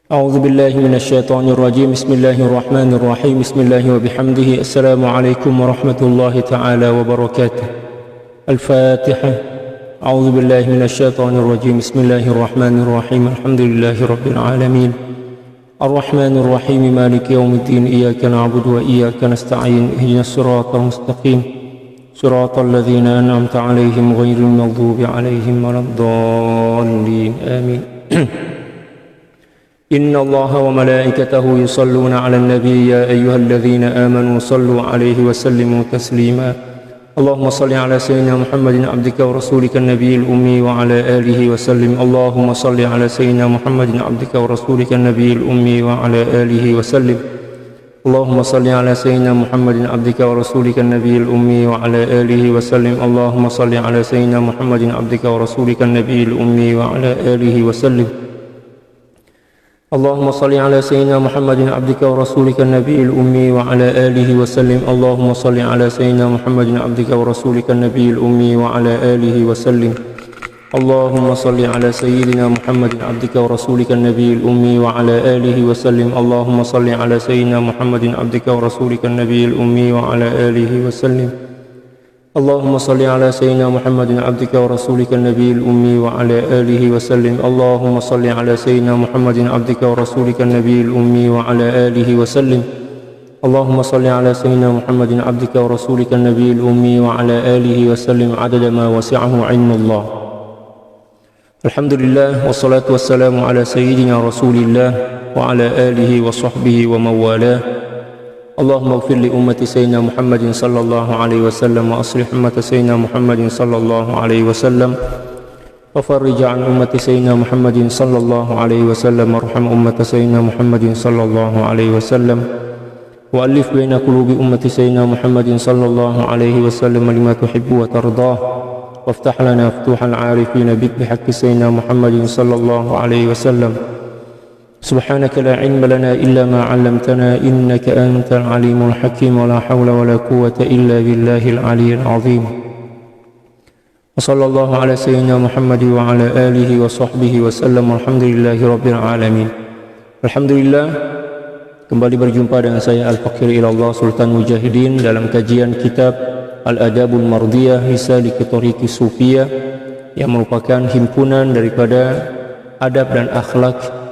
أعوذ بالله من الشيطان الرجيم. بسم الله الرحمن الرحيم. بسم الله وبحمده. السلام عليكم ورحمة الله تعالى وبركاته. الفاتحة. أعوذ بالله من الشيطان الرجيم. بسم الله الرحمن الرحيم. الحمد لله رب العالمين الرحمن الرحيم مالك يوم الدين. إياك نعبد وإياك نستعين. اهدنا الصراط المستقيم صراط الذين أنعمت عليهم غير المغضوب عليهم ولا الضالين. آمين. إن الله وملائكته يصلون على النبي يا أيها الذين آمنوا صلوا عليه وسلموا تسليما. اللهم صل على سيدنا محمد عبدك ورسولك النبي الأمي وعلى آله وسلم. اللهم صل على سيدنا محمد عبدك ورسولك النبي الأمي وعلى آله وسلم. اللهم صل على سيدنا محمد عبدك ورسولك النبي الأمي وعلى آله وسلم. اللهم صل على سيدنا محمد عبدك ورسولك النبي الأمي وعلى آله وسلم. اللهم صل على سيدنا محمد عبدك ورسولك النبي الأمي وعلى آله وسلم. اللهم صل على سيدنا محمد عبدك ورسولك النبي الأمي وعلى آله وسلم. اللهم صل على سيدنا محمد عبدك ورسولك النبي الأمي وعلى آله وسلم. اللهم صل على سيدنا محمد عبدك ورسولك النبي الأمي وعلى آله وسلم. اللهم صل على سيدنا محمد عبدك ورسولك النبي الأمي وعلى آله وسلم. اللهم صل على سيدنا محمد عبدك ورسولك النبي الأمي وعلى آله وسلم. اللهم صل على سيدنا محمد عبدك ورسولك النبي الأمي وعلى آله وسلم عدد ما وسعه علم الله. الحمد لله والصلاة والسلام على سيدنا رسول الله وعلى آله وصحبه ومن والاه. اللهم اغفر لأمة سيدنا محمد صلى الله عليه وسلم وأصلح أمة سيدنا محمد صلى الله عليه وسلم وفرج عن أمة سيدنا محمد صلى الله عليه وسلم وارحم أمة سيدنا محمد صلى الله عليه وسلم وألف بين قلوب أمة سيدنا محمد صلى الله عليه وسلم لما تحب وترضاه وافتح لنا فتوح العارفين بك بحق سيدنا محمد صلى الله عليه وسلم. سبحانك لا علم لنا إلا ما علمتنا إنك أنت العليم الحكيم ولا حول ولا قوة إلا بالله العلي العظيم. وصلى الله على سيدنا محمد وعلى آله وصحبه وسلم. الحمد لله رب العالمين. Alhamdulillah, kembali berjumpa dengan saya Al-Faqir Ilallah Sultan Mujahidin dalam kajian kitab Al-Adabul Mardiyah Misalik Tariqi Sufiyah, yang merupakan himpunan daripada adab dan akhlak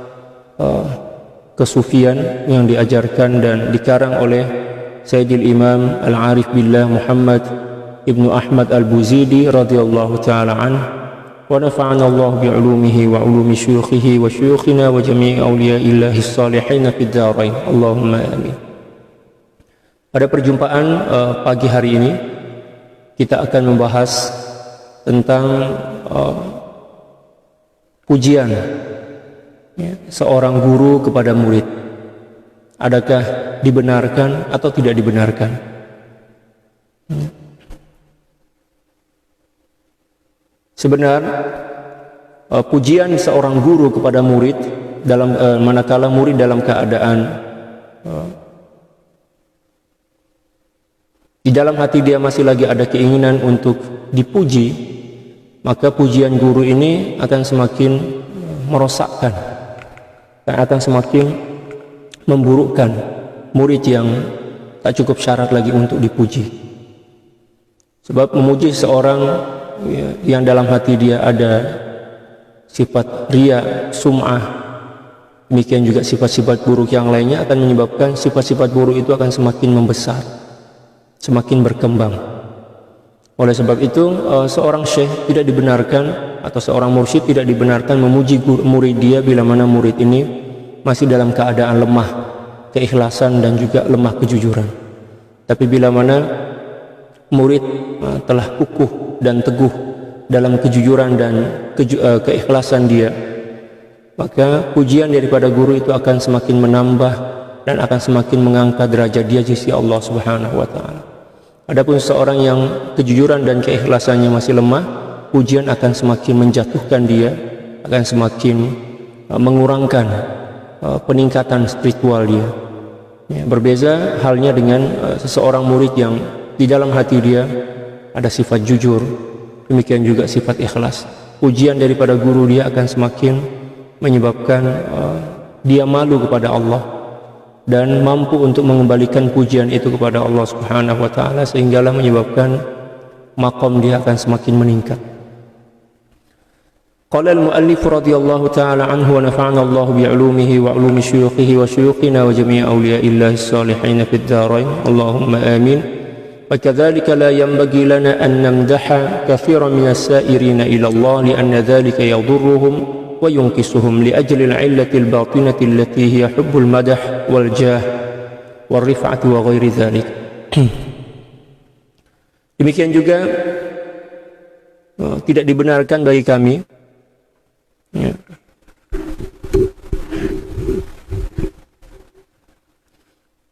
kesufian yang diajarkan dan dikarang oleh Sayyidil Imam Al-Arif Billah Muhammad Ibnu Ahmad Al-Buzidi radhiyallahu ta'ala an, wa nafa'ana Allah bi'ulumihi wa ulumi syuyukhihi wa syuyukhina wa jami'i awliya'illahi salihin fid dharain. Allahumma amin. Pada perjumpaan pagi hari ini kita akan membahas tentang pujian seorang guru kepada murid. Adakah dibenarkan atau tidak dibenarkan? Sebenarnya pujian seorang guru kepada murid dalam manakala murid dalam keadaan di dalam hati dia masih lagi ada keinginan untuk dipuji, maka pujian guru ini akan semakin merosakkan dan akan semakin memburukkan murid yang tak cukup syarat lagi untuk dipuji. Sebab memuji seorang yang dalam hati dia ada sifat riya, sum'ah, demikian juga sifat-sifat buruk yang lainnya, akan menyebabkan sifat-sifat buruk itu akan semakin membesar, semakin berkembang. Oleh sebab itu seorang syekh tidak dibenarkan atau seorang mursyid tidak dibenarkan memuji murid dia bila mana murid ini masih dalam keadaan lemah keikhlasan dan juga lemah kejujuran. Tapi bila mana murid telah kukuh dan teguh dalam kejujuran dan keikhlasan dia, maka pujian daripada guru itu akan semakin menambah dan akan semakin mengangkat derajat dia di sisi Allah Subhanahu wa taala. Adapun seorang yang kejujuran dan keikhlasannya masih lemah, pujian akan semakin menjatuhkan dia, akan semakin mengurangkan peningkatan spiritual dia. Berbeza halnya dengan seseorang murid yang di dalam hati dia ada sifat jujur, demikian juga sifat ikhlas. Pujian daripada guru dia akan semakin menyebabkan dia malu kepada Allah dan mampu untuk mengembalikan pujian itu kepada Allah Subhanahu wa taala, sehinggalah menyebabkan maqam dia akan semakin meningkat. Qala al-muallif radhiyallahu ta'ala anhu wa nafa'ana Allah bi'ulumihi wa 'ulumi syuyukhihi wa syuyukhina wa jami' awliya'illahi as-salihin fid dharain. Allahumma amin. Wa kadzalika la yanbaghi lana an namdaha katsiran min as-sa'irina ila Allah li'anna dhalika yadhurruhum wa yunkisuhum li ajli al-'illati al-batinati allati hiya hubbul madah wal jah wal rif'ati wa ghairi dhalik. Demikian juga tidak dibenarkan bagi kami, ya,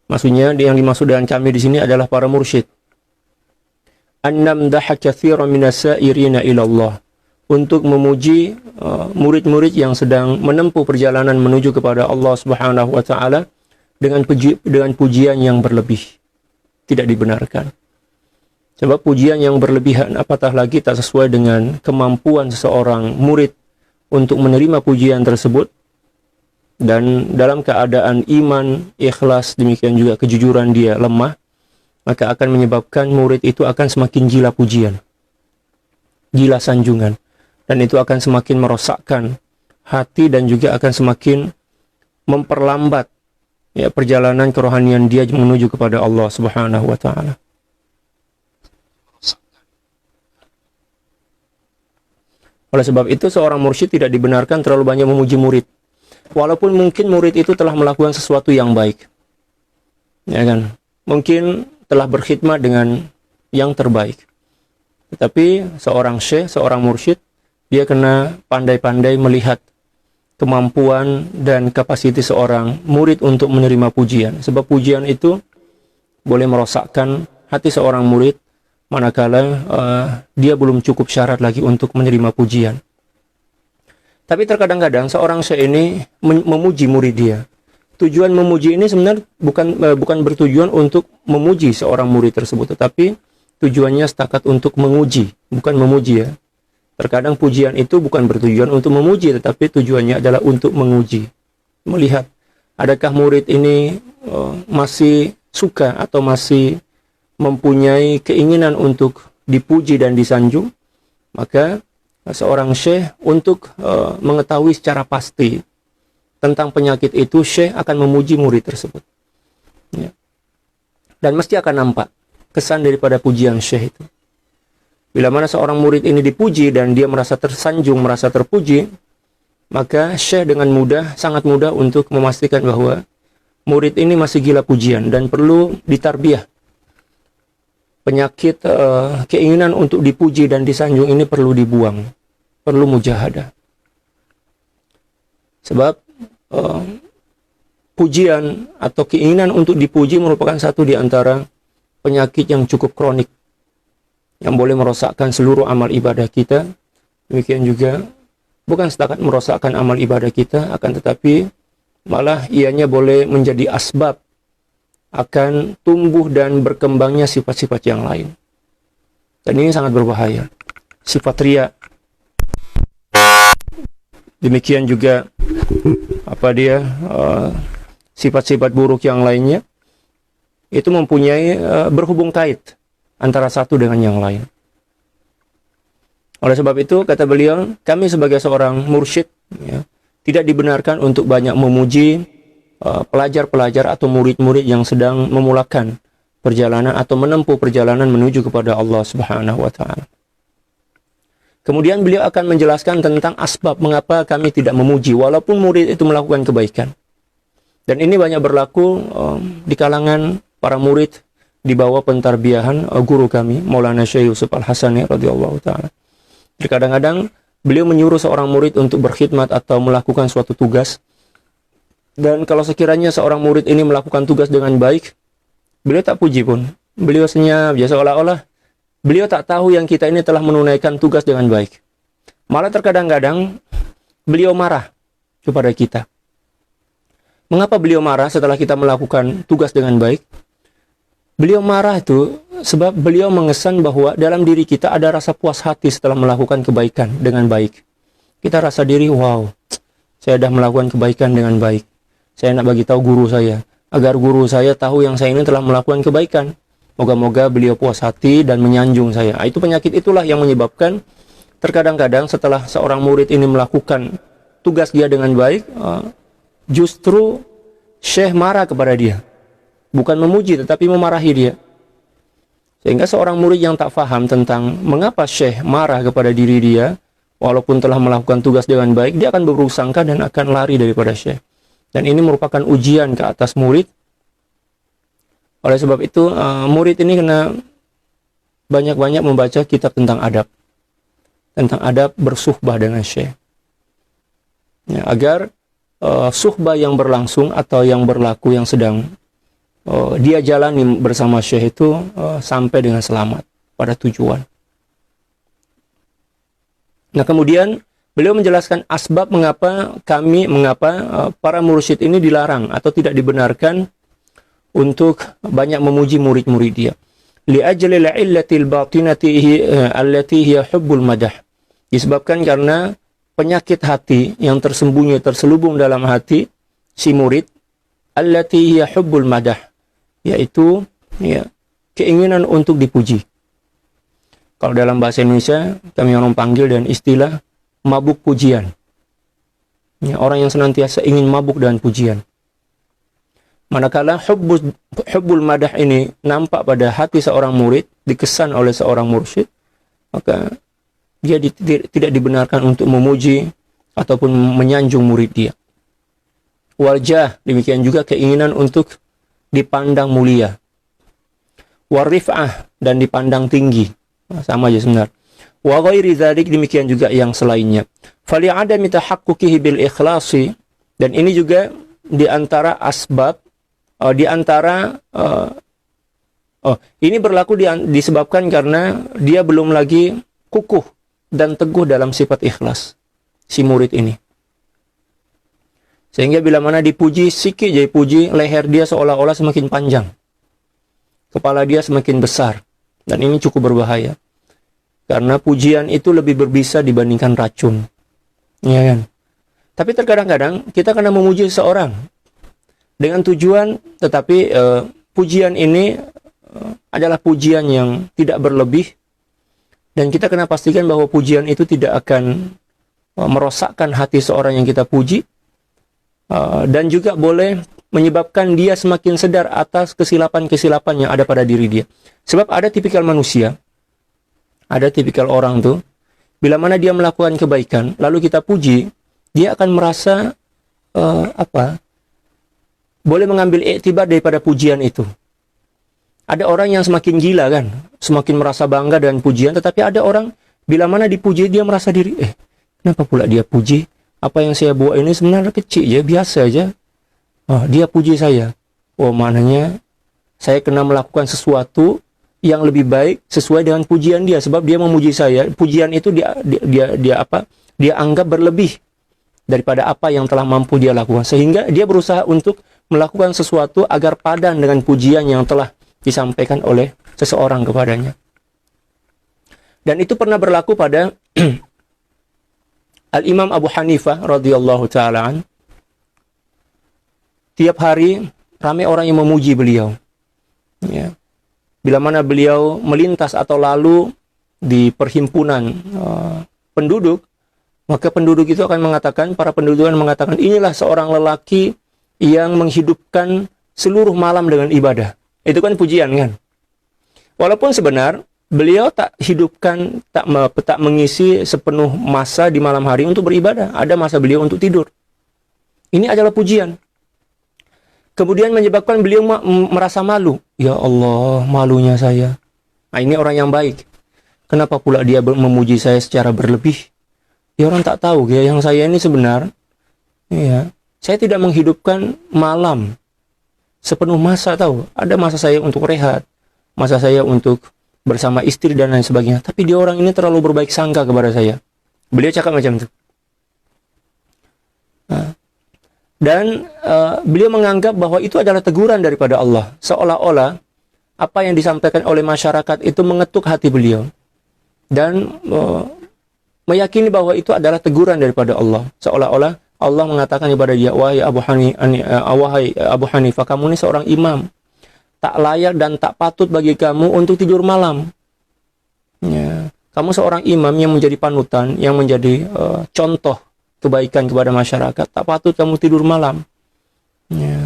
maksudnya yang dimaksud dengan kami di sini adalah para mursyid. An-namdaha katsiran minas sa'irina ila Allah, untuk memuji murid-murid yang sedang menempuh perjalanan menuju kepada Allah Subhanahu wa taala dengan pujian yang berlebih. Tidak dibenarkan. Sebab pujian yang berlebihan, apatah lagi tak sesuai dengan kemampuan seseorang murid untuk menerima pujian tersebut, dan dalam keadaan iman, ikhlas, demikian juga kejujuran dia lemah, maka akan menyebabkan murid itu akan semakin gila pujian, gila sanjungan, dan itu akan semakin merosakkan hati dan juga akan semakin memperlambat, ya, perjalanan kerohanian dia menuju kepada Allah Subhanahu wa taala. Oleh sebab itu, seorang mursyid tidak dibenarkan terlalu banyak memuji murid, walaupun mungkin murid itu telah melakukan sesuatu yang baik, ya kan, mungkin telah berkhidmat dengan yang terbaik. Tetapi seorang syekh, seorang mursyid, dia kena pandai-pandai melihat kemampuan dan kapasitas seorang murid untuk menerima pujian. Sebab pujian itu boleh merosakkan hati seorang murid manakala dia belum cukup syarat lagi untuk menerima pujian. Tapi terkadang-kadang seorang syekh ini memuji murid dia. Tujuan memuji ini sebenarnya bukan bertujuan untuk memuji seorang murid tersebut, tetapi tujuannya setakat untuk menguji, bukan memuji, ya. Terkadang pujian itu bukan bertujuan untuk memuji, tetapi tujuannya adalah untuk menguji, melihat adakah murid ini masih suka atau masih mempunyai keinginan untuk dipuji dan disanjung. Maka seorang syekh untuk mengetahui secara pasti tentang penyakit itu, syekh akan memuji murid tersebut, ya. Dan mesti akan nampak kesan daripada pujian syekh itu. Bila mana seorang murid ini dipuji dan dia merasa tersanjung, merasa terpuji, maka syekh dengan mudah, sangat mudah untuk memastikan bahwa murid ini masih gila pujian dan perlu ditarbiyah. Penyakit keinginan untuk dipuji dan disanjung ini perlu dibuang, perlu mujahadah. Sebab pujian atau keinginan untuk dipuji merupakan satu di antara penyakit yang cukup kronik, yang boleh merosakkan seluruh amal ibadah kita. Demikian juga bukan setakat merosakkan amal ibadah kita, akan tetapi malah ianya boleh menjadi asbab akan tumbuh dan berkembangnya sifat-sifat yang lain. Dan ini sangat berbahaya. Sifat riya. Demikian juga sifat-sifat buruk yang lainnya, itu mempunyai berhubung kait antara satu dengan yang lain. Oleh sebab itu, kata beliau, kami sebagai seorang mursyid, ya, tidak dibenarkan untuk banyak memuji pelajar-pelajar atau murid-murid yang sedang memulakan perjalanan atau menempuh perjalanan menuju kepada Allah Subhanahu wa taala. Kemudian beliau akan menjelaskan tentang asbab mengapa kami tidak memuji walaupun murid itu melakukan kebaikan. Dan ini banyak berlaku di kalangan para murid di bawah pentarbiyahan guru kami, Maulana Syekh Yusuf Al-Hasani radhiyallahu taala. Kadang-kadang beliau menyuruh seorang murid untuk berkhidmat atau melakukan suatu tugas. Dan kalau sekiranya seorang murid ini melakukan tugas dengan baik, beliau tak puji pun. Beliau senyap, ya, seolah-olah beliau tak tahu yang kita ini telah menunaikan tugas dengan baik. Malah terkadang-kadang beliau marah kepada kita. Mengapa beliau marah setelah kita melakukan tugas dengan baik? Beliau marah itu sebab beliau mengesan bahwa dalam diri kita ada rasa puas hati setelah melakukan kebaikan dengan baik. Kita rasa diri, wow, saya sudah melakukan kebaikan dengan baik. Saya nak bagi tahu guru saya, agar guru saya tahu yang saya ini telah melakukan kebaikan. Moga-moga beliau puas hati dan menyanjung saya. Itu penyakit itulah yang menyebabkan terkadang-kadang setelah seorang murid ini melakukan tugas dia dengan baik, justru syekh marah kepada dia. Bukan memuji tetapi memarahi dia. Sehingga seorang murid yang tak faham tentang mengapa syekh marah kepada diri dia, walaupun telah melakukan tugas dengan baik, dia akan berburuk sangka dan akan lari daripada syekh. Dan ini merupakan ujian ke atas murid. Oleh sebab itu, murid ini kena banyak-banyak membaca kitab tentang adab. Tentang adab bersuhbah dengan syekh. Ya, agar suhbah yang berlangsung atau yang berlaku yang sedang dia jalani bersama syekh itu sampai dengan selamat pada tujuan. Nah, kemudian beliau menjelaskan asbab mengapa para mursyid ini dilarang atau tidak dibenarkan untuk banyak memuji murid-murid dia. Li ajli al-illatil batinati allati hiya hubbul madah. Disebabkan karena penyakit hati yang tersembunyi terselubung dalam hati si murid, allati hiya hubbul madah, yaitu keinginan untuk dipuji. Kalau dalam bahasa Indonesia kami orang panggil dan istilah mabuk pujian. Orang yang senantiasa ingin mabuk dengan pujian. Manakala hubbul madah ini nampak pada hati seorang murid, dikesan oleh seorang mursyid, maka dia tidak dibenarkan untuk memuji ataupun menyanjung murid dia. Wajah, demikian juga keinginan untuk dipandang mulia. Warif'ah, dan dipandang tinggi. Sama aja sebenarnya. Wa ghairi dzalik, demikian juga yang selainnya. Fali adami tahaqquqihi bil ikhlasi, dan ini juga di antara asbab ini berlaku disebabkan karena dia belum lagi kukuh dan teguh dalam sifat ikhlas si murid ini. Sehingga bila mana dipuji, sikit je puji, leher dia seolah-olah semakin panjang. Kepala dia semakin besar. Dan ini cukup berbahaya. Karena pujian itu lebih berbisa dibandingkan racun. Ya kan? Tapi terkadang-kadang kita kena memuji seseorang dengan tujuan, tetapi pujian ini adalah pujian yang tidak berlebih. Dan kita kena pastikan bahwa pujian itu tidak akan merosakkan hati seorang yang kita puji. Dan juga boleh menyebabkan dia semakin sedar atas kesilapan-kesilapan yang ada pada diri dia. Sebab ada tipikal manusia, ada tipikal orang tuh, bila mana dia melakukan kebaikan, lalu kita puji, dia akan merasa boleh mengambil iktibar daripada pujian itu. Ada orang yang semakin gila kan, semakin merasa bangga dengan pujian, tetapi ada orang bila mana dipuji dia merasa diri, kenapa pula dia puji? Apa yang saya buat ini sebenarnya kecil je, biasa aja. Dia puji saya. Maknanya saya kena melakukan sesuatu yang lebih baik sesuai dengan pujian dia, sebab dia memuji saya. Pujian itu dia anggap berlebih daripada apa yang telah mampu dia lakukan, sehingga dia berusaha untuk melakukan sesuatu agar padan dengan pujian yang telah disampaikan oleh seseorang kepadanya. Dan itu pernah berlaku pada Al-Imam Abu Hanifah radhiyallahu ta'ala an. Tiap hari ramai orang yang memuji beliau. Ya. Bila mana beliau melintas atau lalu di perhimpunan penduduk, maka penduduk itu akan mengatakan, para penduduk akan mengatakan, inilah seorang lelaki yang menghidupkan seluruh malam dengan ibadah. Itu kan pujian kan? Walaupun sebenar beliau tak hidupkan, tak mengisi sepenuh masa di malam hari untuk beribadah. Ada masa beliau untuk tidur. Ini adalah pujian. Kemudian menyebabkan beliau merasa malu. Ya Allah, malunya saya. Nah, ini orang yang baik. Kenapa pula dia memuji saya secara berlebih? Ya orang tak tahu ya, yang saya ini sebenar. Ya, saya tidak menghidupkan malam sepenuh masa, tahu. Ada masa saya untuk rehat, masa saya untuk bersama istri dan lain sebagainya. Tapi dia orang ini terlalu berbaik sangka kepada saya. Beliau cakap macam itu. Dan beliau menganggap bahwa itu adalah teguran daripada Allah. Seolah-olah apa yang disampaikan oleh masyarakat itu mengetuk hati beliau. Dan meyakini bahwa itu adalah teguran daripada Allah. Seolah-olah Allah mengatakan kepada dia, wahai Abu Hanifah, kamu ini seorang imam. Tak layak dan tak patut bagi kamu untuk tidur malam. Ya. Kamu seorang imam yang menjadi panutan, yang menjadi contoh kebaikan kepada masyarakat. Tak patut kamu tidur malam. Ya.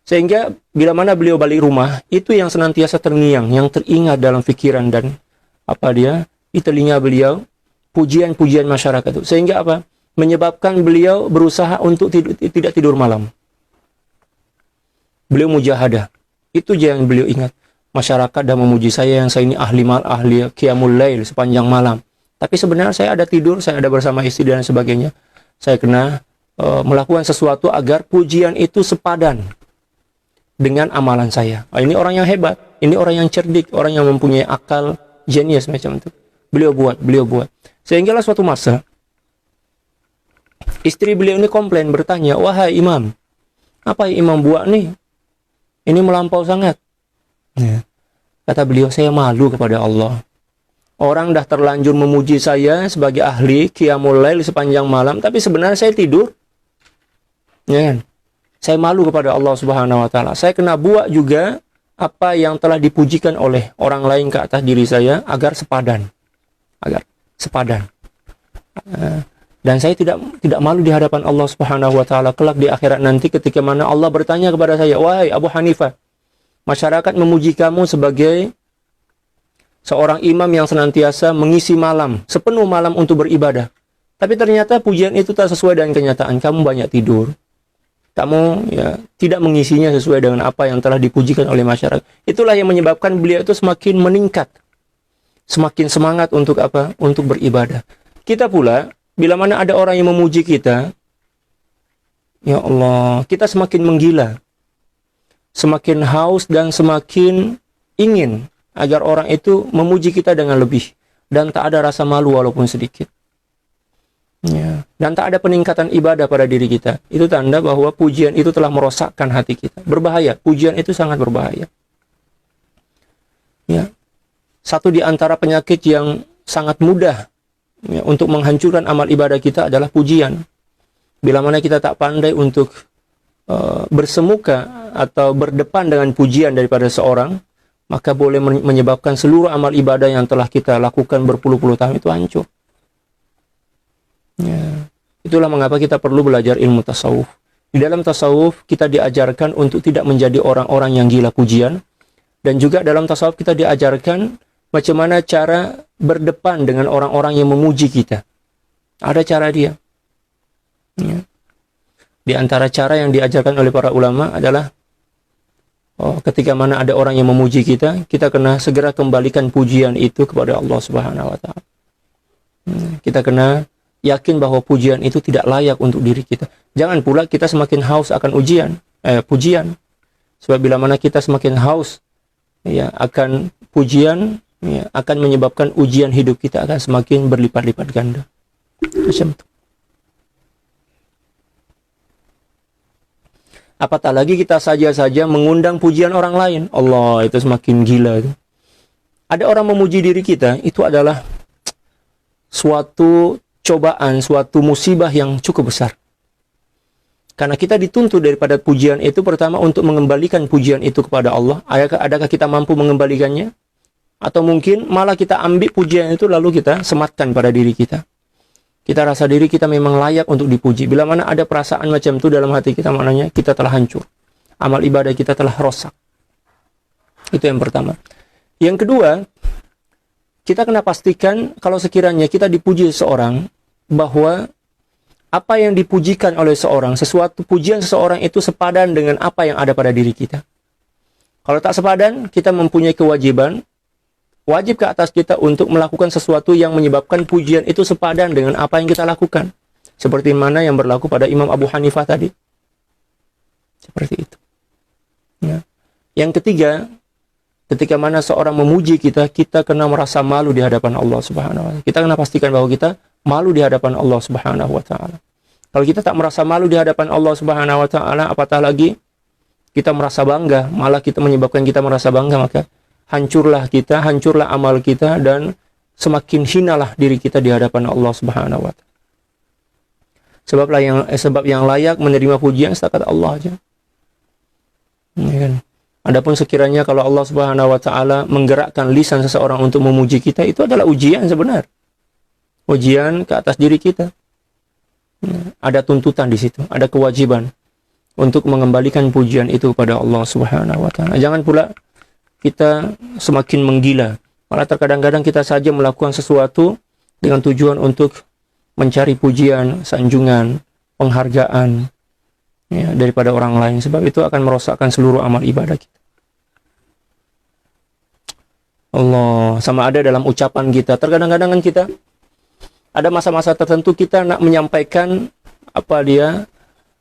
Sehingga bila mana beliau balik rumah, itu yang senantiasa terngiang, yang teringat dalam pikiran dan di telinga beliau, pujian-pujian masyarakat itu. Sehingga menyebabkan beliau berusaha untuk tidak tidur malam. Beliau mujahadah. Itu yang beliau ingat. Masyarakat dah memuji saya yang saya ini ahli qiyamul lail sepanjang malam. Tapi sebenarnya saya ada tidur, saya ada bersama istri dan sebagainya. Saya kena melakukan sesuatu agar pujian itu sepadan dengan amalan saya. Ini orang yang hebat, ini orang yang cerdik, orang yang mempunyai akal jenius macam itu. Beliau buat. Sehinggalah suatu masa istri beliau ini komplain, bertanya, wahai imam, apa yang imam buat nih? Ini melampau sangat. Ya. Kata beliau, saya malu kepada Allah. Orang dah terlanjur memuji saya sebagai ahli qiyamul lail sepanjang malam, tapi sebenarnya saya tidur. Ya kan? Saya malu kepada Allah Subhanahu wa taala. Saya kena buat juga apa yang telah dipujikan oleh orang lain ke atas diri saya agar sepadan. Dan saya tidak malu di hadapan Allah Subhanahu wa taala kelak di akhirat nanti ketika mana Allah bertanya kepada saya, wahai Abu Hanifah, masyarakat memuji kamu sebagai seorang imam yang senantiasa mengisi malam, sepenuh malam untuk beribadah. Tapi ternyata pujian itu tak sesuai dengan kenyataan. Kamu banyak tidur. Kamu tidak mengisinya sesuai dengan apa yang telah dipujikan oleh masyarakat. Itulah yang menyebabkan beliau itu semakin meningkat. Semakin semangat untuk Untuk beribadah. Kita pula, bila mana ada orang yang memuji kita, ya Allah, kita semakin menggila, semakin haus dan semakin ingin agar orang itu memuji kita dengan lebih, dan tak ada rasa malu walaupun sedikit. Ya. Dan tak ada peningkatan ibadah pada diri kita. Itu tanda bahwa pujian itu telah merosakkan hati kita. Berbahaya, pujian itu sangat berbahaya. Ya. Satu di antara penyakit yang sangat mudah untuk menghancurkan amal ibadah kita adalah pujian. Bila mana kita tak pandai untuk bersemuka atau berdepan dengan pujian daripada seorang, maka boleh menyebabkan seluruh amal ibadah yang telah kita lakukan berpuluh-puluh tahun itu hancur. Ya. Itulah mengapa kita perlu belajar ilmu tasawuf. Di dalam tasawuf kita diajarkan untuk tidak menjadi orang-orang yang gila pujian, dan juga dalam tasawuf kita diajarkan macam mana cara berdepan dengan orang-orang yang memuji kita. Ada cara dia. Ya. Di antara cara yang diajarkan oleh para ulama adalah ketika mana ada orang yang memuji kita, kita kena segera kembalikan pujian itu kepada Allah Subhanahu wa taala. Kita kena yakin bahwa pujian itu tidak layak untuk diri kita. Jangan pula kita semakin haus akan pujian. Sebab bila mana kita semakin haus akan pujian, akan menyebabkan ujian hidup kita akan semakin berlipat-lipat ganda. Macam itu. Apatah lagi kita saja mengundang pujian orang lain. Allah, itu semakin gila. Ada orang memuji diri kita, itu adalah suatu cobaan, suatu musibah yang cukup besar. Karena kita dituntut daripada pujian itu pertama untuk mengembalikan pujian itu kepada Allah. Adakah kita mampu mengembalikannya? Atau mungkin malah kita ambil pujian itu lalu kita sematkan pada diri kita. Kita rasa diri kita memang layak untuk dipuji. Bila mana ada perasaan macam itu dalam hati kita, maknanya kita telah hancur. Amal ibadah kita telah rosak. Itu yang pertama. Yang kedua, kita kena pastikan kalau sekiranya kita dipuji seseorang, bahwa apa yang dipujikan oleh seseorang, sesuatu pujian seseorang itu sepadan dengan apa yang ada pada diri kita. Kalau tak sepadan, kita mempunyai kewajiban, wajib ke atas kita untuk melakukan sesuatu yang menyebabkan pujian itu sepadan dengan apa yang kita lakukan. Seperti mana yang berlaku pada Imam Abu Hanifah tadi. Seperti itu. Ya. Yang ketiga, ketika mana seorang memuji kita, kita kena merasa malu di hadapan Allah Subhanahu wa taala. Kita kena pastikan bahwa kita malu di hadapan Allah Subhanahu wa taala. Kalau kita tak merasa malu di hadapan Allah Subhanahu wa taala, apatah lagi kita merasa bangga, malah kita menyebabkan kita merasa bangga, maka hancurlah kita, hancurlah amal kita, dan semakin hinalah diri kita di hadapan Allah Subhanahu wa taala. Sebab yang layak menerima pujian setakat Allah aja. Ya kan? Adapun sekiranya kalau Allah Subhanahu wa taala menggerakkan lisan seseorang untuk memuji kita, itu adalah ujian sebenar. Ujian ke atas diri kita. Ada tuntutan di situ, ada kewajiban untuk mengembalikan pujian itu kepada Allah Subhanahu wa taala. Jangan pula kita semakin menggila. Malah terkadang-kadang kita saja melakukan sesuatu dengan tujuan untuk mencari pujian, sanjungan, penghargaan ya, daripada orang lain. Sebab itu akan merosakkan seluruh amal ibadah kita. Allah, sama ada dalam ucapan kita. Terkadang-kadang kan kita ada masa-masa tertentu kita nak menyampaikan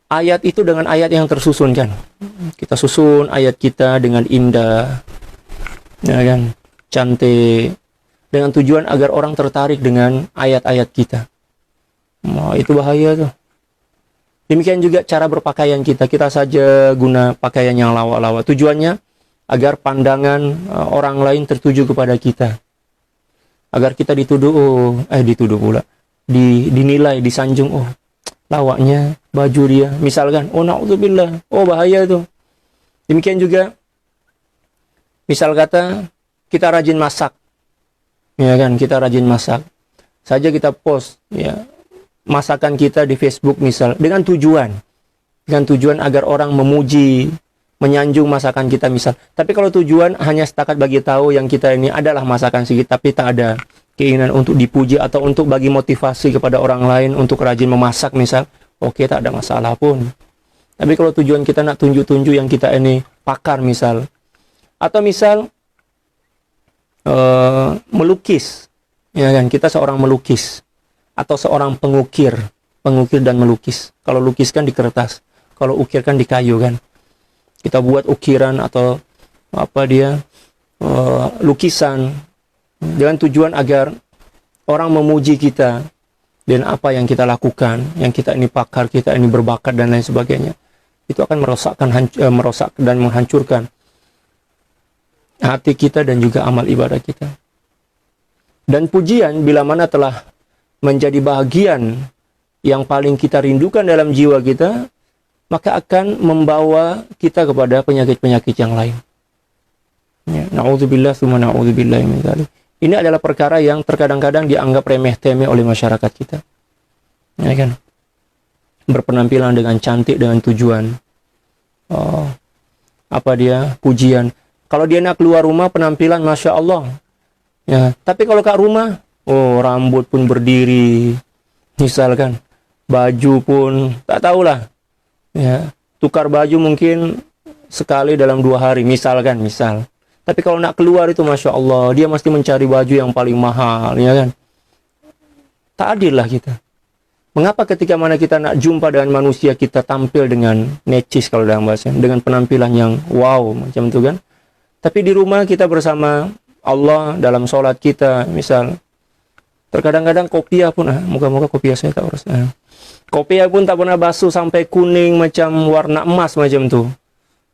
ayat itu dengan ayat yang tersusun kan. Kita susun ayat kita dengan indah, ya kan, cantik, dengan tujuan agar orang tertarik dengan ayat-ayat kita. Nah, itu bahaya tuh. Demikian juga cara berpakaian kita. Kita saja guna pakaian yang lawa-lawa. Tujuannya agar pandangan orang lain tertuju kepada kita. Agar kita dinilai, disanjung, oh, lawaknya baju dia. Misalkan, oh na'udzubillah, oh bahaya tuh. Demikian juga, misal kata, kita rajin masak. Ya kan, kita rajin masak. Saja kita post, ya, masakan kita di Facebook misal, dengan tujuan agar orang memuji, menyanjung masakan kita misal. Tapi kalau tujuan hanya setakat bagi tahu yang kita ini adalah masakan sedikit, tapi tak ada keinginan untuk dipuji atau untuk bagi motivasi kepada orang lain untuk rajin memasak misal, oke, tak ada masalah pun. Tapi kalau tujuan kita nak tunjuk-tunjuk yang kita ini pakar misal, atau misal melukis, ya kan, kita seorang melukis atau seorang pengukir dan melukis. Kalau lukis kan di kertas, kalau ukir kan di kayu kan. Kita buat ukiran atau lukisan dengan tujuan agar orang memuji kita dan apa yang kita lakukan, yang kita ini pakar, kita ini berbakat dan lain sebagainya. Itu akan merosak dan menghancurkan hati kita dan juga amal ibadah kita. Dan pujian bila mana telah menjadi bahagian yang paling kita rindukan dalam jiwa kita, maka akan membawa kita kepada penyakit-penyakit yang lain. Ya, na'udzubillah summa na'udzubillah min dzalik. Ini adalah perkara yang terkadang-kadang dianggap remeh-temeh oleh masyarakat kita. Ya kan? Berpenampilan dengan cantik dengan tujuan pujian. Kalau dia nak keluar rumah penampilan Masya Allah. Ya, tapi kalau kat rumah, rambut pun berdiri. Misalkan, baju pun tak tahulah. Ya, tukar baju mungkin sekali dalam 2 hari, misal. Tapi kalau nak keluar itu Masya Allah, dia mesti mencari baju yang paling mahal, ya kan? Tak adil lah kita. Mengapa ketika mana kita nak jumpa dengan manusia, kita tampil dengan necis kalau dalam bahasa, dengan penampilan yang wow, macam itu kan? Tapi di rumah kita bersama Allah dalam sholat kita, misal. Terkadang-kadang kopiah pun, moga-moga kopiah saya tak urus. Kopiah pun tak pernah basuh sampai kuning macam warna emas macam tu.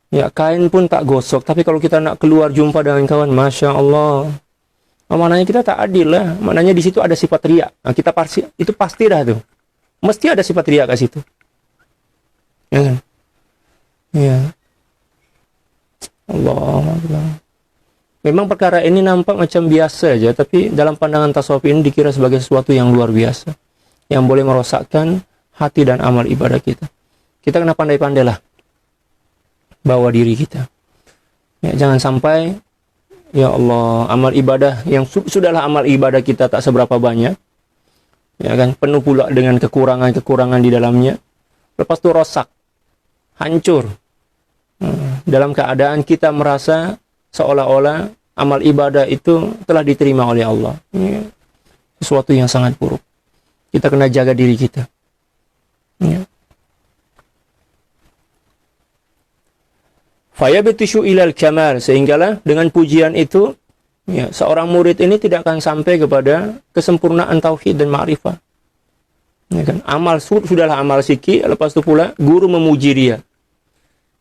Ya, kain pun tak gosok. Tapi kalau kita nak keluar jumpa dengan kawan, Masya Allah. Maknanya kita tak adil lah. Maknanya di situ ada sifat riak. Itu pasti dah tu. Mesti ada sifat riak kat situ. Ya kan? Ya. Allah. Memang perkara ini nampak macam biasa aja, tapi dalam pandangan tasawuf ini dikira sebagai sesuatu yang luar biasa. Yang boleh merosakkan hati dan amal ibadah kita. Kita kena pandai-pandailah bawa diri kita. Ya, jangan sampai, ya Allah, amal ibadah yang sudahlah amal ibadah kita tak seberapa banyak, ya kan, penuh pula dengan kekurangan-kekurangan di dalamnya. Lepas itu rosak, hancur. Dalam keadaan kita merasa seolah-olah amal ibadah itu telah diterima oleh Allah. Ini sesuatu yang sangat buruk. Kita kena jaga diri kita. Ya. Fayabitishu ilal kamal, sehinggalah dengan pujian itu, ya, seorang murid ini tidak akan sampai kepada kesempurnaan tauhid dan ma'rifah. Ya kan? Sudahlah amal sikit, lepas itu pula guru memuji dia.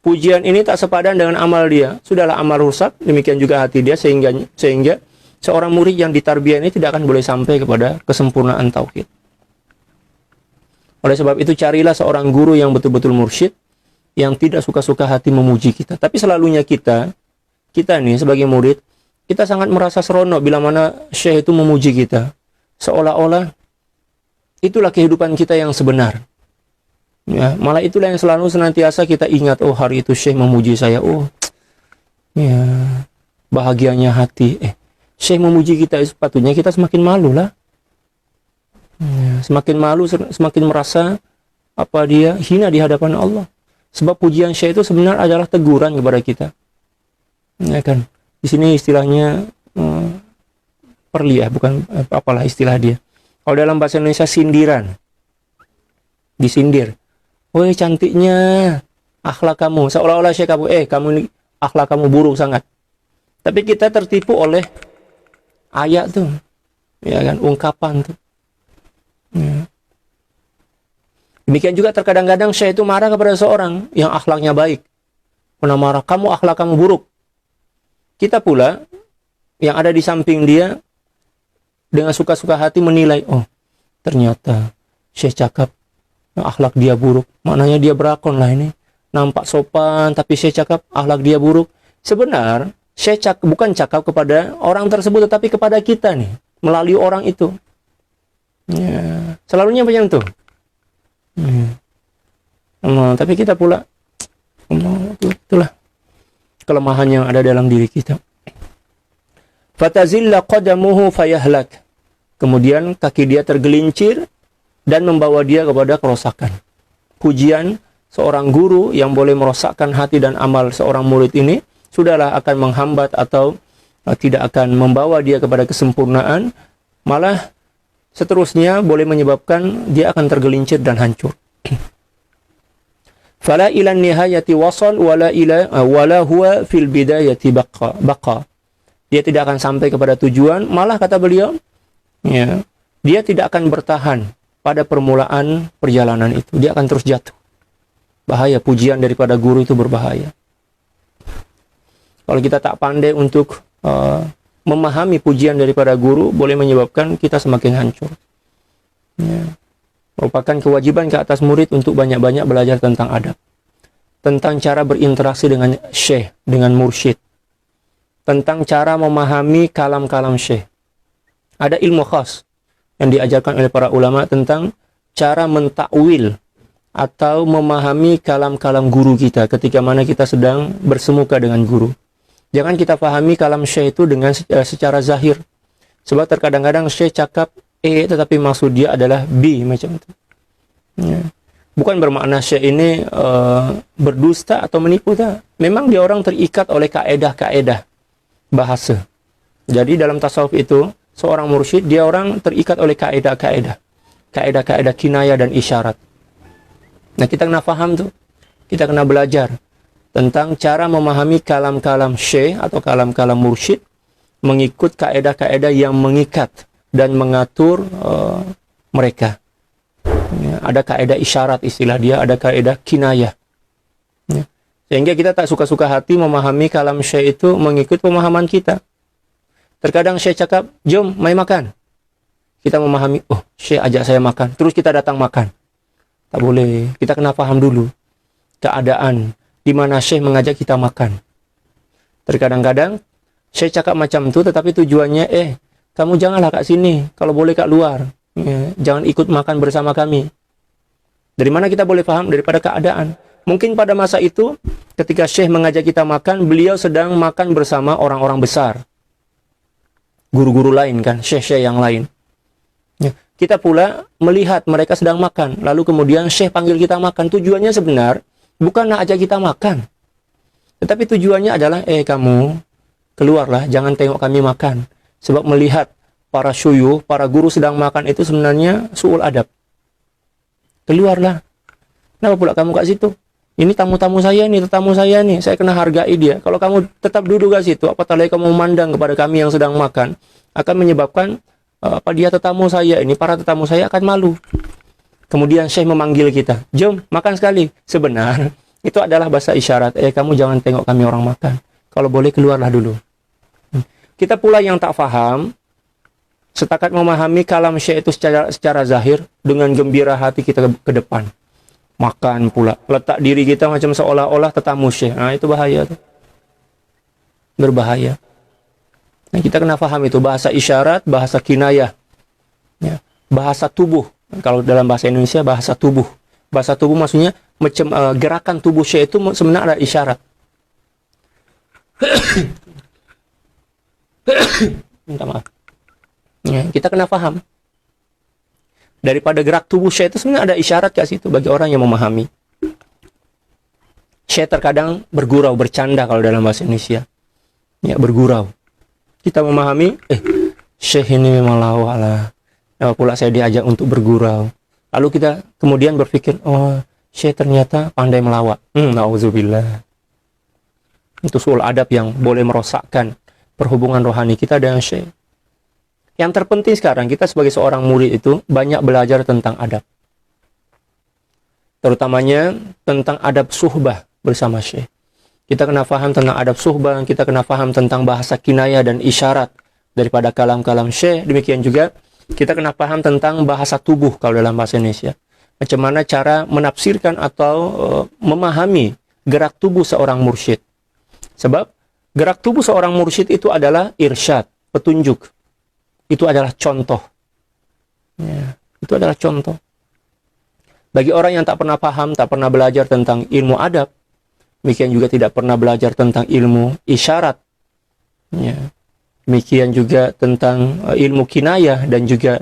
Pujian ini tak sepadan dengan amal dia. Sudahlah amal rusak, demikian juga hati dia, sehingga seorang murid yang ditarbiyah ini tidak akan boleh sampai kepada kesempurnaan tauhid. Oleh sebab itu carilah seorang guru yang betul-betul mursyid, yang tidak suka-suka hati memuji kita. Tapi selalunya kita nih sebagai murid, kita sangat merasa seronok bila mana syekh itu memuji kita. Seolah-olah itulah kehidupan kita yang sebenar. Ya, malah itulah yang selalu senantiasa kita ingat, oh hari itu syekh memuji saya, oh ya bahagianya hati. Syekh memuji kita, sepatutnya kita semakin malu lah. Ya, semakin malu, semakin merasa dia hina di hadapan Allah. Sebab pujian syekh itu sebenarnya adalah teguran kepada kita. Ya kan? Di sini istilahnya perliah, bukan apalah istilah dia. Kalau dalam bahasa Indonesia sindiran. Disindir. Woi cantiknya akhlak kamu. Seolah-olah syekh kamu ini akhlak kamu buruk sangat. Tapi kita tertipu oleh ayat tuh. Ya kan, ungkapan tuh. Ya. Demikian juga terkadang-kadang syekh itu marah kepada seorang yang akhlaknya baik. Pernah marah, akhlak kamu buruk. Kita pula yang ada di samping dia dengan suka-suka hati menilai, oh ternyata syekh cakap akhlak dia buruk. Maknanya dia berakon lah ini. Nampak sopan tapi syekh cakap akhlak dia buruk. Sebenarnya syekh bukan cakap kepada orang tersebut, tetapi kepada kita nih, melalui orang itu. Ya, selalunya macam itu. Tapi kita pula itulah kelemahan yang ada dalam diri kita. Fatazilla qadamuhu fayahlak. Kemudian kaki dia tergelincir dan membawa dia kepada kerosakan. Pujian seorang guru yang boleh merosakkan hati dan amal seorang murid ini sudahlah akan menghambat atau tidak akan membawa dia kepada kesempurnaan, malah seterusnya boleh menyebabkan dia akan tergelincir dan hancur. Fala ila nihayati wasal wala huwa fil bidayati baqa. Dia tidak akan sampai kepada tujuan, malah kata beliau, ya, dia tidak akan bertahan pada permulaan perjalanan itu. Dia akan terus jatuh. Bahaya, pujian daripada guru itu berbahaya. Kalau kita tak pandai untuk memahami pujian daripada guru, boleh menyebabkan kita semakin hancur. Ya. Merupakan kewajiban ke atas murid untuk banyak-banyak belajar tentang adab. Tentang cara berinteraksi dengan syekh, dengan mursyid. Tentang cara memahami kalam-kalam syekh. Ada ilmu khas yang diajarkan oleh para ulama tentang cara mentakwil atau memahami kalam-kalam guru kita ketika mana kita sedang bersemuka dengan guru. Jangan kita pahami kalam syekh itu dengan secara zahir. Sebab terkadang-kadang syekh cakap tetapi maksud dia adalah B macam itu. Ya. Bukan bermakna syekh ini berdusta atau menipu tak. Memang dia orang terikat oleh kaedah-kaedah bahasa. Jadi dalam tasawuf itu seorang mursyid dia orang terikat oleh kaedah-kaedah. Kaedah-kaedah kinayah dan isyarat. Nah, kita kena faham tuh. Kita kena belajar tentang cara memahami kalam-kalam syekh atau kalam-kalam mursyid mengikut kaedah-kaedah yang mengikat dan mengatur mereka. Ya, ada kaedah isyarat istilah dia, ada kaedah kinayah. Ya. Sehingga kita tak suka-suka hati memahami kalam syekh itu mengikut pemahaman kita. Terkadang syekh cakap, jom mai makan. Kita memahami, oh syekh ajak saya makan, terus kita datang makan. Tak boleh, kita kena paham dulu keadaan di mana syekh mengajak kita makan. Terkadang-kadang syekh cakap macam tu, tetapi tujuannya, kamu janganlah kat sini, kalau boleh kat luar. Ya, jangan ikut makan bersama kami. Dari mana kita boleh paham? Daripada keadaan. Mungkin pada masa itu, ketika syekh mengajak kita makan, beliau sedang makan bersama orang-orang besar. Guru-guru lain kan, syekh-syekh yang lain. Ya, kita pula melihat mereka sedang makan, lalu kemudian syekh panggil kita makan. Tujuannya sebenar bukan nak ajak kita makan, tetapi tujuannya adalah, kamu keluarlah, jangan tengok kami makan. Sebab melihat para syuyuh, para guru sedang makan itu sebenarnya su'ul adab. Keluarlah. Kenapa pula kamu kat situ? Ini tamu-tamu saya nih, tetamu saya nih, saya kena hargai dia. Kalau kamu tetap duduk kat situ, apatah lagi kamu memandang kepada kami yang sedang makan, akan menyebabkan dia tetamu saya ini, para tetamu saya akan malu. Kemudian syekh memanggil kita, jom makan sekali. Sebenar itu adalah bahasa isyarat, kamu jangan tengok kami orang makan. Kalau boleh keluarlah dulu. Kita pula yang tak faham, setakat memahami kalam syekh itu secara zahir, dengan gembira hati kita ke depan. Makan pula, letak diri kita macam seolah-olah tetamu syekh. Nah, itu bahaya tuh. Berbahaya. Nah, kita kena paham itu bahasa isyarat, bahasa kinayah. Ya, bahasa tubuh. Kalau dalam bahasa Indonesia bahasa tubuh. Bahasa tubuh maksudnya macam gerakan tubuh syekh itu sebenarnya ada isyarat. Minta maaf. Ya, kita kena paham. Daripada gerak tubuh syekh itu sebenarnya ada isyarat kat situ bagi orang yang memahami. Syekh terkadang bergurau, bercanda kalau dalam bahasa Indonesia. Ya, bergurau. Kita memahami, syekh ini memang lawak lah. Nah, pula saya diajak untuk bergurau. Lalu kita kemudian berpikir, oh, syekh ternyata pandai melawak. Nauzubillah. Itu soal adab yang boleh merosakkan perhubungan rohani kita dengan syekh. Yang terpenting sekarang, kita sebagai seorang murid itu banyak belajar tentang adab. Terutamanya tentang adab suhbah bersama syekh. Kita kena faham tentang adab suhbah, kita kena faham tentang bahasa kinayah dan isyarat daripada kalam-kalam syekh. Demikian juga kita kena paham tentang bahasa tubuh kalau dalam bahasa Indonesia. Macam mana cara menafsirkan atau memahami gerak tubuh seorang mursyid. Sebab gerak tubuh seorang mursyid itu adalah irsyad, petunjuk. Itu adalah contoh. Ya, itu adalah contoh. Bagi orang yang tak pernah paham, tak pernah belajar tentang ilmu adab, demikian juga tidak pernah belajar tentang ilmu isyarat. Ya. Demikian juga tentang ilmu kinayah dan juga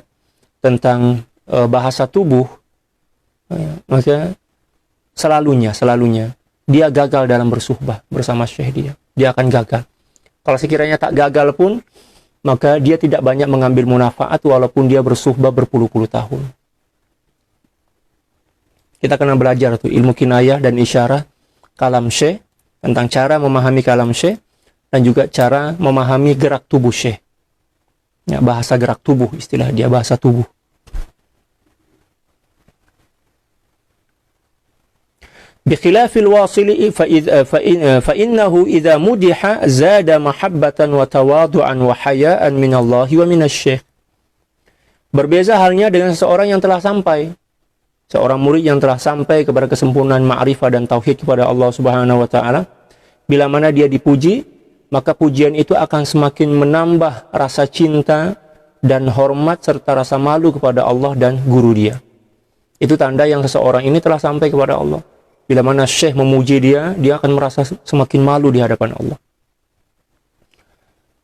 tentang bahasa tubuh. Ya. Maka selalunya dia gagal dalam bersuhbah bersama syekh dia. Dia akan gagal. Kalau sekiranya tak gagal pun, maka dia tidak banyak mengambil manfaat walaupun dia bersuhbah berpuluh-puluh tahun. Kita kena belajar tuh ilmu kinayah dan isyarat kalam syekh, tentang cara memahami kalam syekh dan juga cara memahami gerak tubuh syekh. Ya, bahasa gerak tubuh istilah dia, bahasa tubuh. Bikhilafil wasili fa innahu idza mudiha zada mahabbatan wa tawadu'an wa haya'an minallahi wa minasy-syekh. Berbeza halnya dengan seseorang yang telah sampai, seorang murid yang telah sampai kepada kesempurnaan ma'rifah dan tauhid kepada Allah Subhanahu wa taala. Bila mana dia dipuji, maka pujian itu akan semakin menambah rasa cinta dan hormat serta rasa malu kepada Allah dan guru dia. Itu tanda yang seseorang ini telah sampai kepada Allah. Bila mana syekh memuji dia, dia akan merasa semakin malu di hadapan Allah.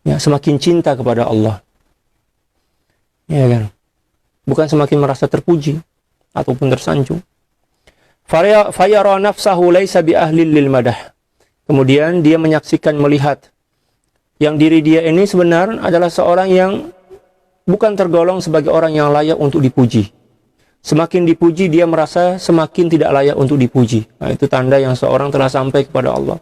Ya, semakin cinta kepada Allah. Ya kan? Bukan semakin merasa terpuji ataupun tersanjung. Fayara nafsahu laisa bi ahli lil madah. Kemudian dia menyaksikan, melihat yang diri dia ini sebenarnya adalah seorang yang bukan tergolong sebagai orang yang layak untuk dipuji. Semakin dipuji, dia merasa semakin tidak layak untuk dipuji. Nah, itu tanda yang seorang telah sampai kepada Allah.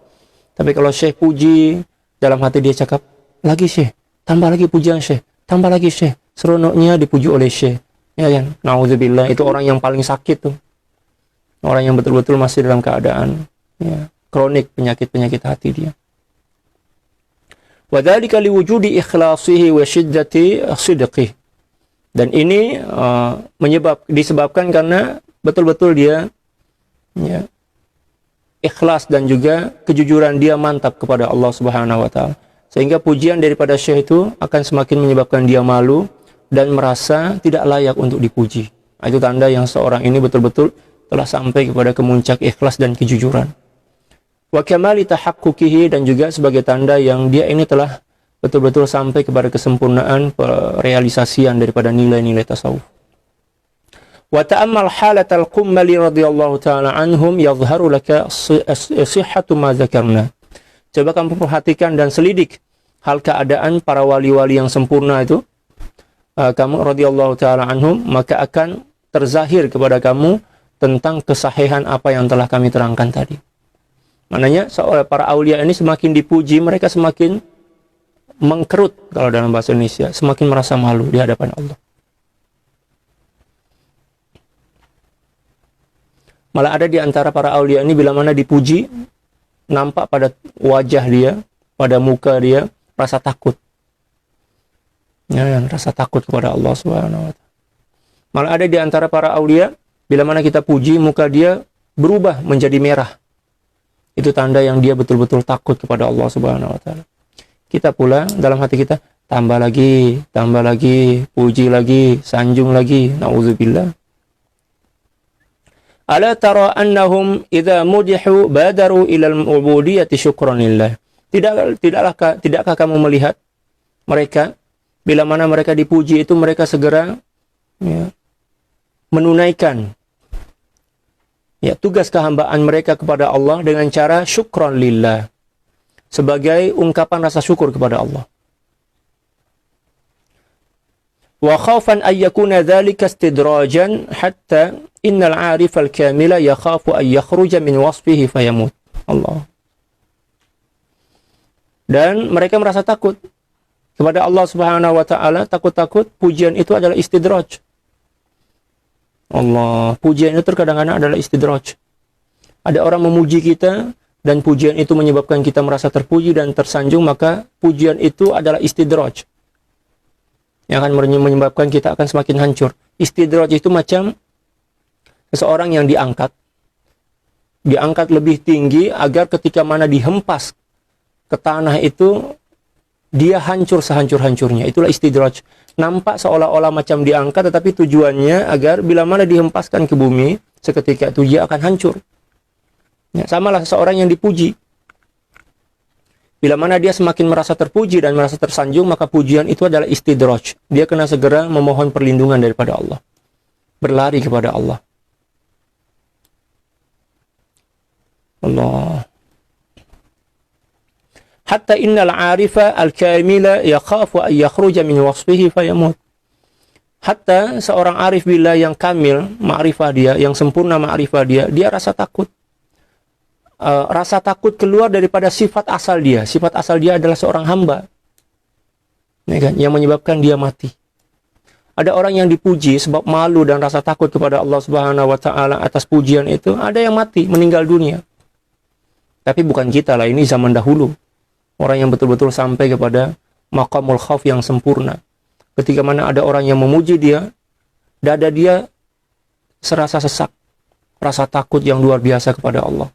Tapi kalau syekh puji, dalam hati dia cakap, lagi syekh, tambah lagi pujian syekh, tambah lagi syekh. Seronoknya dipuji oleh syekh. Ya kan? Nauzubillah, itu orang yang paling sakit tuh. Orang yang betul-betul masih dalam keadaan ya, kronik penyakit-penyakit hati dia. Wa dzalika liwujudi ikhlasihi wa syiddati sidqihi. Dan ini disebabkan karena betul-betul dia ya, ikhlas dan juga kejujuran dia mantap kepada Allah Subhanahu wa taala. Sehingga pujian daripada syekh itu akan semakin menyebabkan dia malu dan merasa tidak layak untuk dipuji. Itu tanda yang seorang ini betul-betul telah sampai kepada kemuncak ikhlas dan kejujuran. Wa kamali tahaqquqihi, dan juga sebagai tanda yang dia ini telah betul-betul sampai kepada kesempurnaan realisasian daripada nilai-nilai tasawuf. Wa ta'ammal halatal qummali radhiyallahu ta'ala anhum yadhharu laka sihhatu ma dzakarna. Coba kamu perhatikan dan selidik hal keadaan para wali-wali yang sempurna itu, kamu radhiyallahu ta'ala anhum, maka akan terzahir kepada kamu tentang kesahihan apa yang telah kami terangkan tadi. Maknanya para aulia ini semakin dipuji, mereka semakin mengkerut kalau dalam bahasa Indonesia, semakin merasa malu di hadapan Allah. Malah ada di antara para aulia ini bila mana dipuji, nampak pada wajah dia, pada muka dia, rasa takut. Ya, rasa takut kepada Allah Subhanahu wa taala. Malah ada di antara para aulia, bila mana kita puji, muka dia berubah menjadi merah. Itu tanda yang dia betul-betul takut kepada Allah Subhanahu wa taala. Kita pula dalam hati kita tambah lagi, puji lagi, sanjung lagi. Nauzubillah. Ala tara annahum idza mudihu badaru ila al-ubudiyyati syukran lillah. Tidakkah kamu melihat mereka bila mana mereka dipuji itu mereka segera menunaikan tugas kehambaan mereka kepada Allah dengan cara syukran lillah, sebagai ungkapan rasa syukur kepada Allah. Wa khaufan ay yakuna dzalika istidrajan hatta innal 'arif al-kamila yakhafu ay yakhruja min wasfihi fayamut. Allah. Dan mereka merasa takut kepada Allah Subhanahu wa taala, takut-takut pujian itu adalah istidraj. Allah, pujian itu kadang-kadang adalah istidraj. Ada orang memuji kita dan pujian itu menyebabkan kita merasa terpuji dan tersanjung, maka pujian itu adalah istidraj yang akan menyebabkan kita akan semakin hancur. Istidraj itu macam seseorang yang diangkat lebih tinggi agar ketika mana dihempas ke tanah itu dia hancur sehancur-hancurnya. Itulah istidraj. Nampak seolah-olah macam diangkat, tetapi tujuannya agar bila mana dihempaskan ke bumi, seketika itu dia akan hancur. Ya, samalah seseorang yang dipuji. Bila mana dia semakin merasa terpuji dan merasa tersanjung, maka pujian itu adalah istidraj. Dia kena segera memohon perlindungan daripada Allah. Berlari kepada Allah. Allah. Hatta innal 'arifa al-kamila yakhafu an yakhruja min wasfihi fayamut. Hatta seorang arif billah yang kamil ma'rifah dia, yang sempurna ma'rifah dia, dia rasa takut. Rasa takut keluar daripada sifat asal dia. Sifat asal dia adalah seorang hamba. Ya kan? Yang menyebabkan dia mati. Ada orang yang dipuji sebab malu dan rasa takut kepada Allah Subhanahu wa taala atas pujian itu, ada yang mati, meninggal dunia. Tapi bukan kita lah, ini zaman dahulu. Orang yang betul-betul sampai kepada maqamul khauf yang sempurna. Ketika mana ada orang yang memuji dia, dada dia serasa sesak, rasa takut yang luar biasa kepada Allah.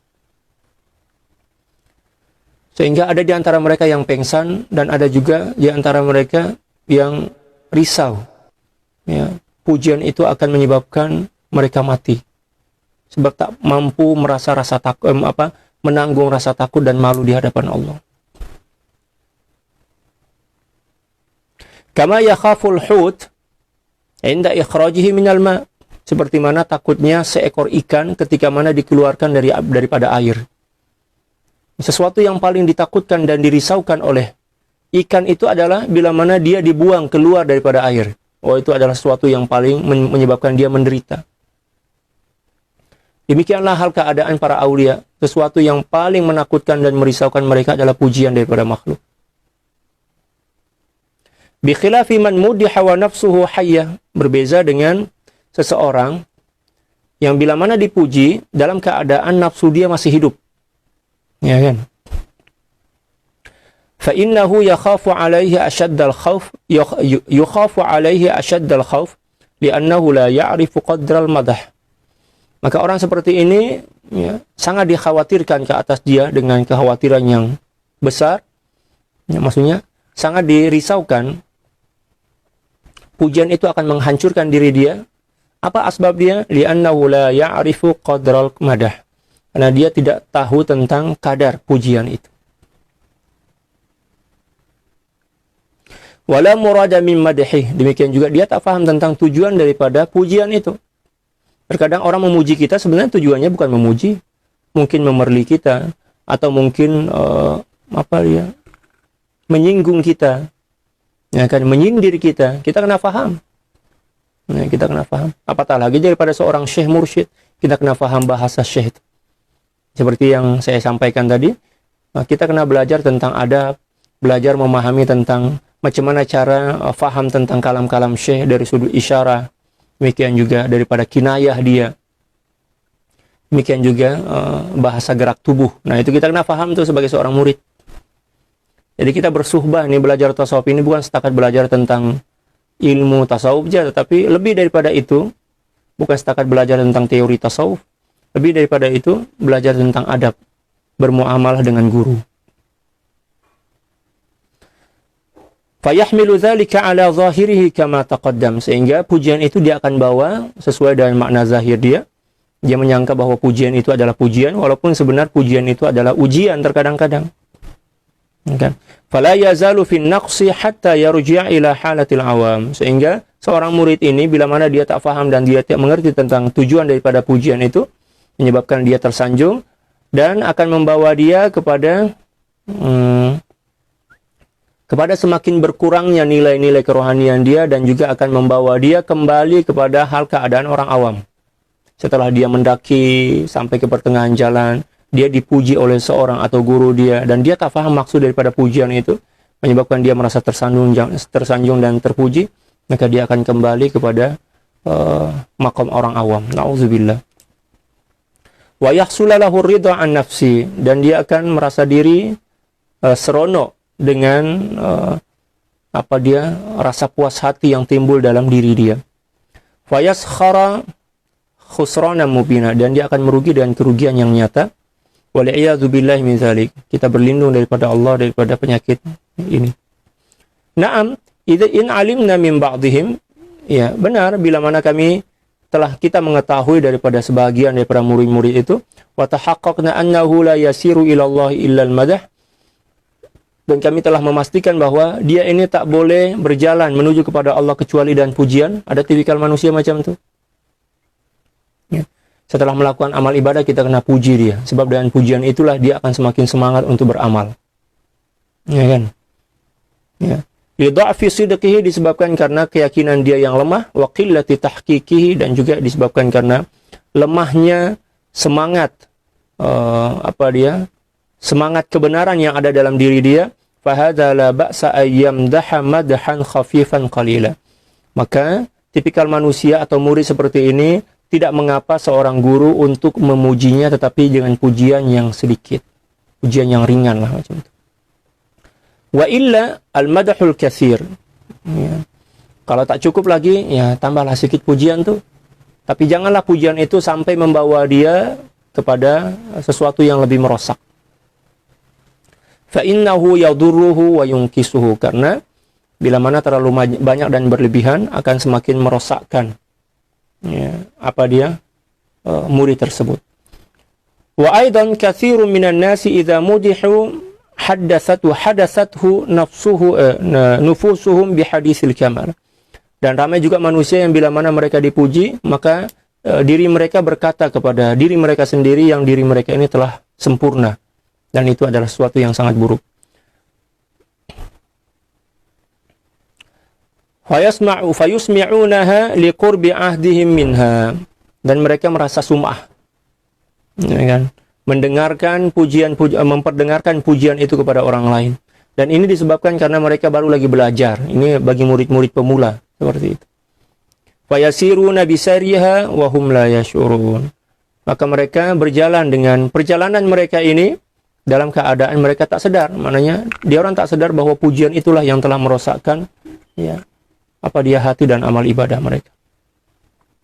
Sehingga ada di antara mereka yang pengsan dan ada juga di antara mereka yang risau. Ya, pujian itu akan menyebabkan mereka mati. Sebab tak mampu merasa rasa takut, menanggung rasa takut dan malu di hadapan Allah. Kama yakhaful hut inda ikhrajihi minal ma, seperti mana takutnya seekor ikan ketika mana dikeluarkan daripada air. Sesuatu yang paling ditakutkan dan dirisaukan oleh ikan itu adalah bila mana dia dibuang keluar daripada air. Oh, itu adalah sesuatu yang paling menyebabkan dia menderita. Demikianlah hal keadaan para aulia. Sesuatu yang paling menakutkan dan merisaukan mereka adalah pujian daripada makhluk. Bi khilafi man mudiha wa nafsuhu hayyah, berbeza dengan seseorang yang bila mana dipuji dalam keadaan nafsu dia masih hidup. Ya kan? Fa innahu yakhafu alaihi ashaddal khauf, yukhafu alaihi ashaddal khauf li'annahu la ya'rifu qadral madah. Maka orang seperti ini sangat dikhawatirkan ke atas dia dengan kekhawatiran yang besar. Ya, maksudnya sangat dirisaukan. Pujian itu akan menghancurkan diri dia. Apa asbab dia? Li'annahu la ya'rifu qadral madah. Karena dia tidak tahu tentang kadar pujian itu. Wala murada min madhih. Demikian juga dia tak faham tentang tujuan daripada pujian itu. Terkadang orang memuji kita sebenarnya tujuannya bukan memuji, mungkin memerli kita atau mungkin menyinggung kita. Ya kan, menyindir kita. Kita kena faham. Nah, kita kena faham. Apatah lagi daripada seorang syekh mursyid, kita kena faham bahasa syekh. Seperti yang saya sampaikan tadi, kita kena belajar tentang adab, belajar memahami tentang macam mana cara faham tentang kalam-kalam syekh dari sudut isyarah. Demikian juga daripada kinayah dia. Demikian juga bahasa gerak tubuh. Nah, itu kita kena faham tuh sebagai seorang murid. Jadi kita bersuhbah ini belajar tasawuf ini bukan setakat belajar tentang ilmu tasawuf saja, tetapi lebih daripada itu, bukan setakat belajar tentang teori tasawuf, lebih daripada itu belajar tentang adab bermuamalah dengan guru. Fayahmilu dzalika ala zahirihi kama taqaddam, sehingga pujian itu dia akan bawa sesuai dengan makna zahir dia. Dia menyangka bahwa pujian itu adalah pujian, walaupun sebenarnya pujian itu adalah ujian terkadang-kadang. Okay. Fala yazalu fin naqsi hatta yarji'a ila halatil awam, sehingga seorang murid ini bila mana dia tak faham dan dia tidak mengerti tentang tujuan daripada pujian itu, menyebabkan dia tersanjung dan akan membawa dia kepada semakin berkurangnya nilai-nilai kerohanian dia, dan juga akan membawa dia kembali kepada hal keadaan orang awam. Setelah dia mendaki sampai ke pertengahan jalan, dia dipuji oleh seorang atau guru dia, dan dia tak paham maksud daripada pujian itu, menyebabkan dia merasa tersanjung dan terpuji, maka dia akan kembali kepada maqam orang awam. Na'udzubillah. Wa yahsula lahu ridha an nafsi, dan dia akan merasa diri seronok dengan rasa puas hati yang timbul dalam diri dia. Fayaskhara khusrana mubina, dan dia akan merugi dengan kerugian yang nyata. Wal'iyadzu billahi min dzalik. Kita berlindung daripada Allah daripada penyakit ini. Naam, idza in alimna min ba'dihim, ya benar bila mana kita mengetahui daripada sebagian daripada murid-murid itu, wa tahaqqaqna annahu la yasiru ila Allah illa al-madah, dan kami telah memastikan bahwa dia ini tak boleh berjalan menuju kepada Allah kecuali dan pujian. Ada tipikal manusia macam itu. Ya. Setelah melakukan amal ibadah, kita kena puji dia. Sebab dengan pujian itulah dia akan semakin semangat untuk beramal. Ya kan? Ya. Lidha'fi sidqihi, disebabkan karena keyakinan dia yang lemah, wa qillati tahqiqihi, dan juga disebabkan karena lemahnya semangat semangat kebenaran yang ada dalam diri dia. Fahadza la ba'sa ayyamdaha madhan khafifan qalila. Maka tipikal manusia atau murid seperti ini tidak mengapa seorang guru untuk memujinya, tetapi dengan pujian yang sedikit, pujian yang ringan lah macam itu. Wa illa al-madhul katsir. Ya. Kalau tak cukup lagi, ya tambahlah sedikit pujian tuh. Tapi janganlah pujian itu sampai membawa dia kepada sesuatu yang lebih merosak. Fa innahu yadurruhu wa yunkisuhu, karena bila mana terlalu banyak dan berlebihan akan semakin merosakkan murid tersebut. Wa aidan katsirun minan nasi idza mudihu hadathathu nufusuhum bihadisil kamal. Dan ramai juga manusia yang bila mana mereka dipuji, maka diri mereka berkata kepada diri mereka sendiri yang diri mereka ini telah sempurna, dan itu adalah sesuatu yang sangat buruk. Fayusmi'unaha liqurbi ahdihim minha, dan mereka merasa sum'ah, ya kan? Memperdengarkan pujian itu kepada orang lain. Dan ini disebabkan karena mereka baru lagi belajar. Ini bagi murid-murid pemula seperti itu. Fayasiruna bisariha wa hum la yash'urun. Maka mereka berjalan dengan perjalanan mereka ini dalam keadaan mereka tak sadar. Maknanya dia orang tak sadar bahwa pujian itulah yang telah merosakkan hati dan amal ibadah mereka.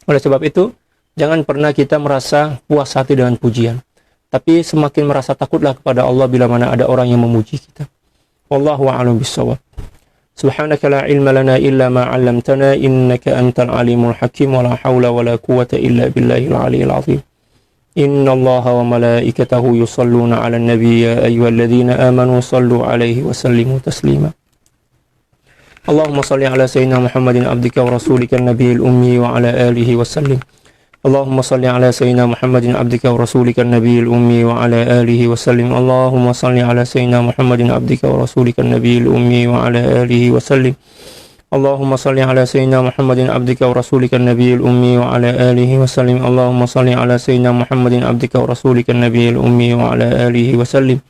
Oleh sebab itu, jangan pernah kita merasa puas hati dengan pujian, tapi semakin merasa takutlah kepada Allah bila mana ada orang yang memuji kita. Wallahu a'lam bissawab. Subhanaka la ilma lana illa ma 'allamtana innaka antal alimul hakim wa la haula wa la quwwata illa billahil aliyyil azim. Innallaha wa malaikatahu yusalluna 'alan nabiy ya ayyuhalladzina amanu sallu 'alaihi wa sallimu taslima. Allahumma salli ala sayyidina Muhammadin abdika wa rasulika an-nabiyil ummi wa ala alihi wa sallim. Allahumma salli ala sayyidina Muhammadin abdika wa rasulika an-nabiyil ummi wa ala alihi wa sallim. Allahumma salli ala sayyidina Muhammadin abdika wa rasulika an-nabiyil ummi wa ala alihi wa sallim. Allahumma salli ala sayyidina Muhammadin abdika wa rasulika an-nabiyil ummi wa ala alihi wa sallim. Allahumma salli ala sayyidina Muhammadin abdika wa rasulika an-nabiyil ummi wa ala alihi wa sallim.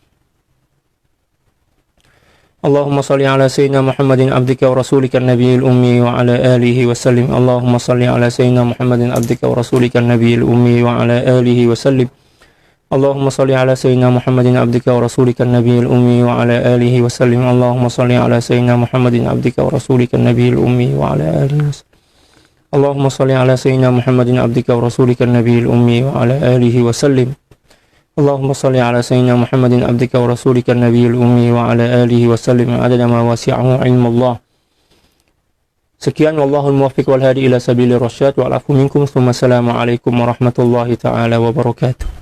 Allahumma salli ala sayyidina Muhammadin abdika wa rasulika an-nabiyil ummi wa ala alihi wa sallim. Allahumma salli ala sayyidina Muhammadin abdika wa rasulika an-nabiyil ummi wa ala alihi wa sallim. اللهم صل على سيدنا محمد عبدك ورسولك النبي الأمي وعلى آله وسلم. اللهم صل على سيدنا محمد عبدك ورسولك النبي الأمي وعلى آله وسلم. اللهم صل على سيدنا محمد عبدك ورسولك النبي الأمي وعلى آله وسلم. اللهم صل على سيدنا محمد عبدك ورسولك النبي الأمي وعلى آله وسلم عدد ما وسعه علم الله. Sekian, wallahul muwaffiq wal hadi ila sabilir rasyad wal afu minkum. Assalamualaikum warahmatullahi taala wabarakatuh.